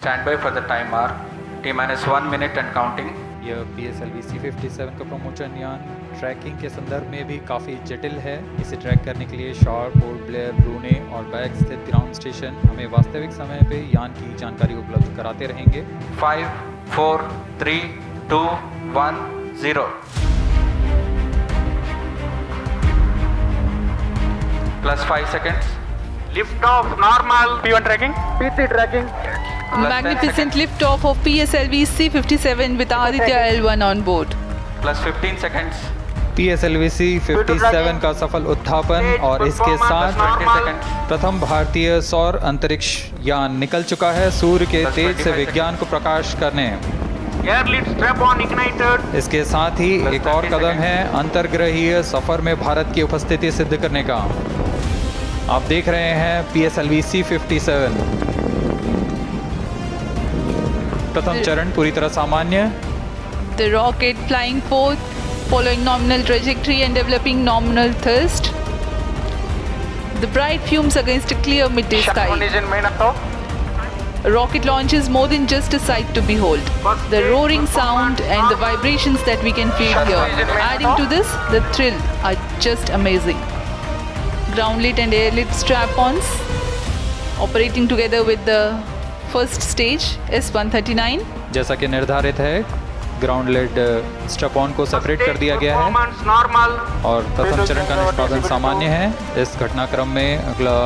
Stand by for the timer. T-1 minute and counting. यह PSLV C57 का promotion यान trekking के संदर्भ में भी काफ़ी जटिल है। इसे ट्रैक करने के लिए शार्प, पोर्ट ब्लेयर, ब्रूने और बैग स्थित ग्राउंड स्टेशन हमें वास्तविक समय पे यान की जानकारी उपलब्ध कराते रहेंगे। 5, 4, 3, 2, 1, 0. Plus 5 seconds. Lift off normal. P1 tracking. P3 tracking. Magnificent lift-off of PSLV C57 with Aditya L1 on board. Plus 15 seconds. PSLV C57 का सफल उत्थापन और इसके साथ 20 seconds. प्रथम भारतीय सौर अंतरिक्ष यान निकल चुका है सूर्य के तेज से विज्ञान को प्रकाश करने। Air lead strap on ignited. इसके साथ ही एक और कदम है अंतर्ग्रहीय सफर में भारत की उपस्थिति सिद्ध करने का। आप देख रहे हैं PSLV C57 प्रथम चरण पूरी तरह सामान्य। The rocket flying forth, following nominal trajectory and developing nominal thrust. The bright fumes against a clear midday sky. Engine main up. A rocket launch is more than just a sight to behold. The roaring sound and the vibrations that we can feel here. Adding to this, the thrill are just amazing. Ground lit and air lit strap-ons operating together with the first stage S139. जैसा कि निर्धारित है ground lead strap on को separate कर दिया गया है Performance normal. और प्रथम चरण का निष्पादन सामान्य है। इस घटनाक्रम में अगला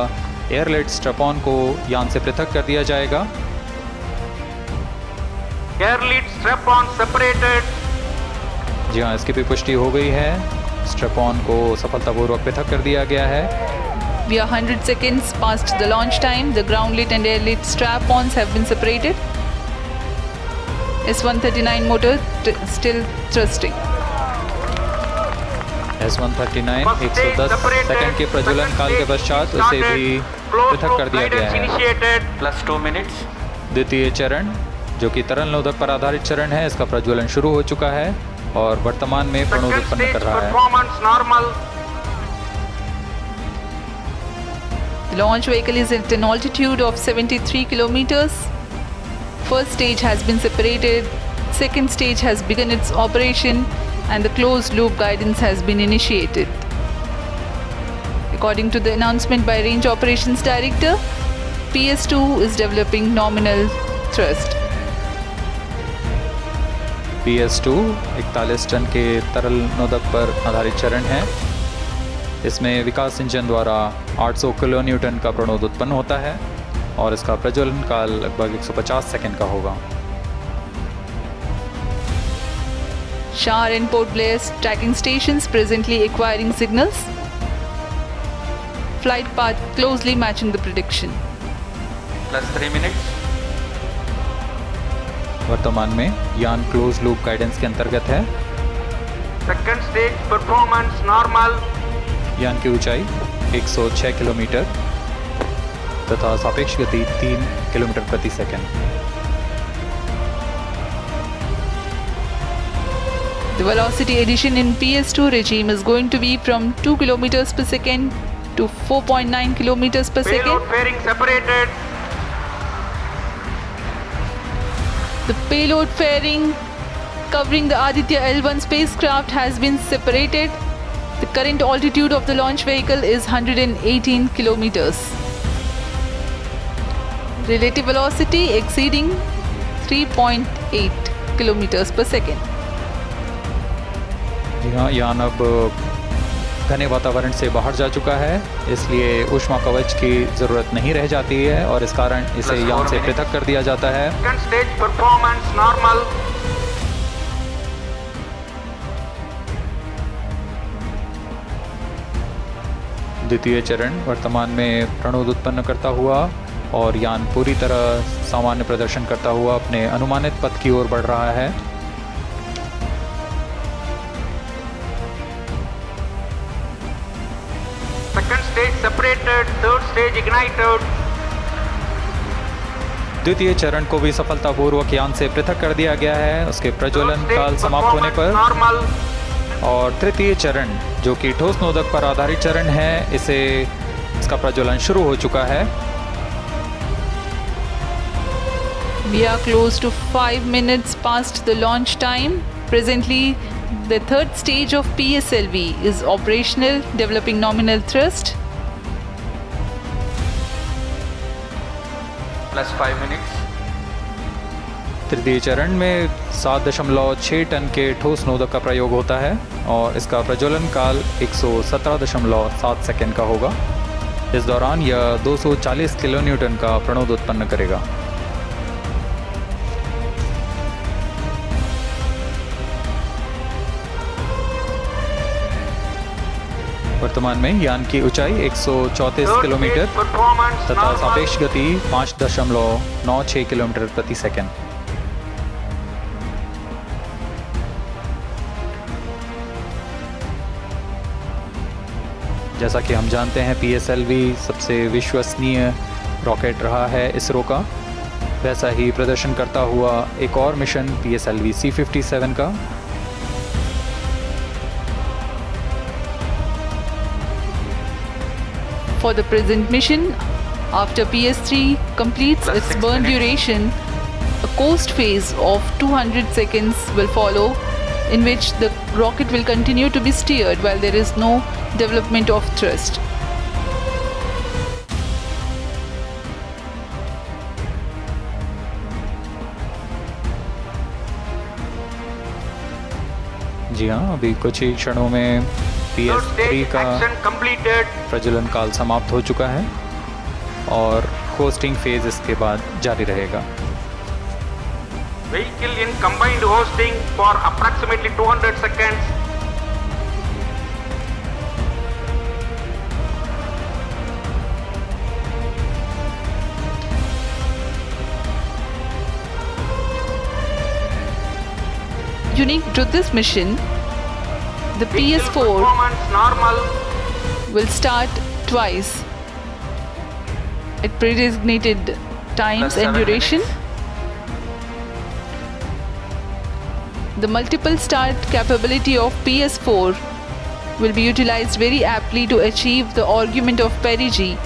एयर लेड स्ट्रैप ऑन को यान से पृथक कर दिया जाएगा। Air lead strap on separated. जी हाँ, इसकी भी पुष्टि हो गई है। स्ट्रैप ऑन को सफलतापूर्वक पृथक कर दिया गया है। We are 100 seconds past the launch time. The ground lit and air lit strap-ons have been separated. S139 motor still thrusting. S139 110 second के प्रज्वलन काल के पश्चात उसे भी पृथक कर दिया गया है। Initiated. Plus 2 minutes. द्वितीय चरण जो कि तरल नोदक पर आधारित चरण है, इसका प्रज्वलन शुरू हो चुका है और वर्तमान में प्रणोद Second उत्पन्न stage कर रहा है। performance normal. The launch vehicle is at an altitude of 73 kilometers. First stage has been separated. Second stage has begun its operation and the closed loop guidance has been initiated. According to the announcement by Range Operations Director, PS2 is developing nominal thrust. PS2 41 ton के तरल नोदक पर आधारित चरण है। इसमें विकास engine द्वारा 800 kilo Newton का प्रणोद उत्पन्न होता है और इसका प्रज्वलन काल लगभग 150 सेकंड का होगा। Shar and Port Blair's tracking stations presently acquiring signals. Flight path closely matching the prediction. Plus 3 minutes. वर्तमान में यान क्लोज लूप गाइडेंस के अंतर्गत है। Second stage performance normal. यान की ऊंचाई 106 किलोमीटर तथा सापेक्ष गति 3 किलोमीटर प्रति second. The velocity addition in PS2 regime is going to be from 2 kilometers per second to 4.9 kilometers per Payload second. fairing separated. The payload fairing covering the Aditya L1 spacecraft has been separated. The current altitude of the launch vehicle is 118 kilometers. Relative velocity exceeding 3.8 kilometers per second. जी हाँ, यान अब घने वातावरण से बाहर जा चुका है, इसलिए ऊष्मा कवच की ज़रूरत नहीं रह जाती है और इस कारण इसे यान से पृथक कर दिया जाता है। Second stage performance normal. द्वितीय चरण वर्तमान में प्रणोद उत्पन्न करता हुआ और यान पूरी तरह सामान्य प्रदर्शन करता हुआ अपने अनुमानित पथ की ओर बढ़ रहा है। Second stage separated. Third stage ignited. द्वितीय चरण को भी सफलतापूर्वक यान से पृथक कर दिया गया है उसके प्रज्वलन काल समाप्त होने पर। Normal. और तृतीय चरण जो कि ठोस नोदक पर आधारित चरण है, इसका प्रज्वलन शुरू हो चुका है। We are close to 5 minutes past the launch time. Presently, the third stage of PSLV is operational, developing nominal thrust. Plus 5 minutes. तृतीय चरण में 7.6 टन के ठोस नोदक का प्रयोग होता है और इसका प्रज्वलन काल 117.7 सेकंड का होगा। इस दौरान यह 240 किलो न्यूटन का प्रणोद उत्पन्न करेगा। वर्तमान में यान की ऊंचाई 134 किलोमीटर तथा सापेक्ष गति 5.96 किलोमीटर प्रति सेकंड। जैसा कि हम जानते हैं PSLV सबसे विश्वसनीय रॉकेट रहा है इसरो का, वैसा ही प्रदर्शन करता हुआ एक और मिशन PSLV C57 का। For the present mission, after PS3 completes Plus its 6 burn minutes. duration, a coast phase of 200 seconds will follow, in which the rocket will continue to be steered while there is no development of thrust. जी हाँ, अभी कुछ ही क्षणों में Third PS3 stage का action completed. प्रज्वलन काल समाप्त हो चुका है और होस्टिंग फेज इसके बाद जारी रहेगा। Vehicle in combined hosting for approximately 200 seconds. Unique to this mission, the Vehicle PS4 performance normal. will start twice at pre-designated times Plus and 7 duration. minutes. The multiple start capability of PS4 will be utilized very aptly to achieve the argument of perigee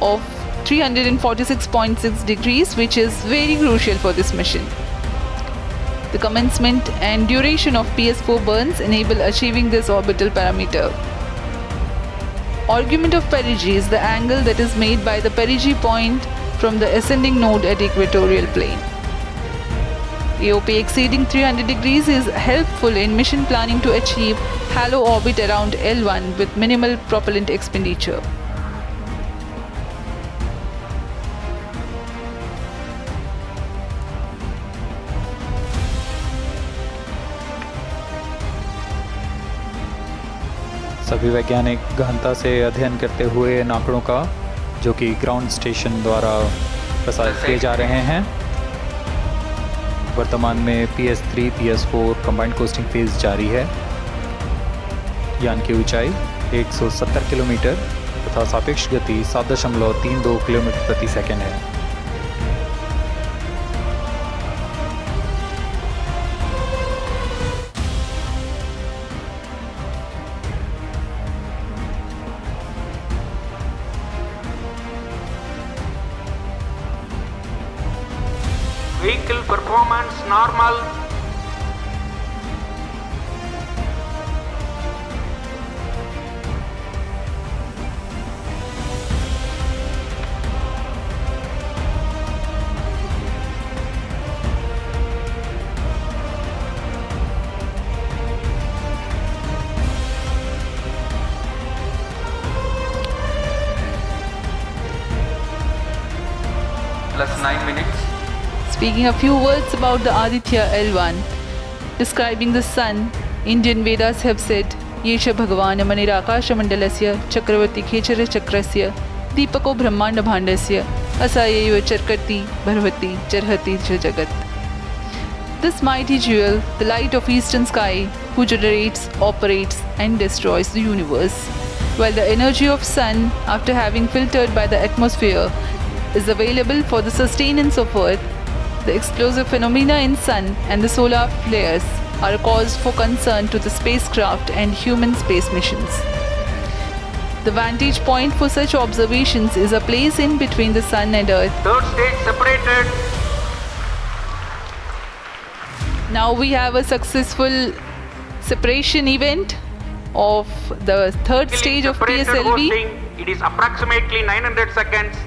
of 346.6 degrees, which is very crucial for this mission. The commencement and duration of PS4 burns enable achieving this orbital parameter. Argument of perigee is the angle that is made by the perigee point from the ascending node at equatorial plane. AOP exceeding 300 degrees is helpful in mission planning to achieve halo orbit around L1 with minimal propellant expenditure. सभी वैज्ञानिक गहनता से अध्ययन करते हुए इन आंकड़ों का, जो कि ग्राउंड स्टेशन द्वारा प्रसारित किए जा रहे हैं। वर्तमान में PS3 PS4 combined costing phase जारी है। यान की ऊंचाई 170 किलोमीटर तथा सापेक्ष गति 7.32 किलोमीटर प्रति सेकंड है। Vehicle performance normal. Plus 9 minutes. Speaking a few words about the Aditya L1, describing the sun, Indian Vedas have said, Yesha Bhagavan Manirakaashamandalasya Chakravarti Khechara Chakrasya Deepako Brahmanda Bhandasya Asayaiva Charkati Bharvati Charhati Jagat. This mighty jewel, the light of eastern sky, who generates, operates and destroys the universe, while the energy of sun, after having filtered by the atmosphere, is available for the sustenance of earth. The explosive phenomena in sun and the solar flares are a cause for concern to the spacecraft and human space missions. The vantage point for such observations is a place in between the sun and earth. Third stage separated. Now we have a successful separation event of the third stage of Separated PSLV. hosting, it is approximately 900 seconds.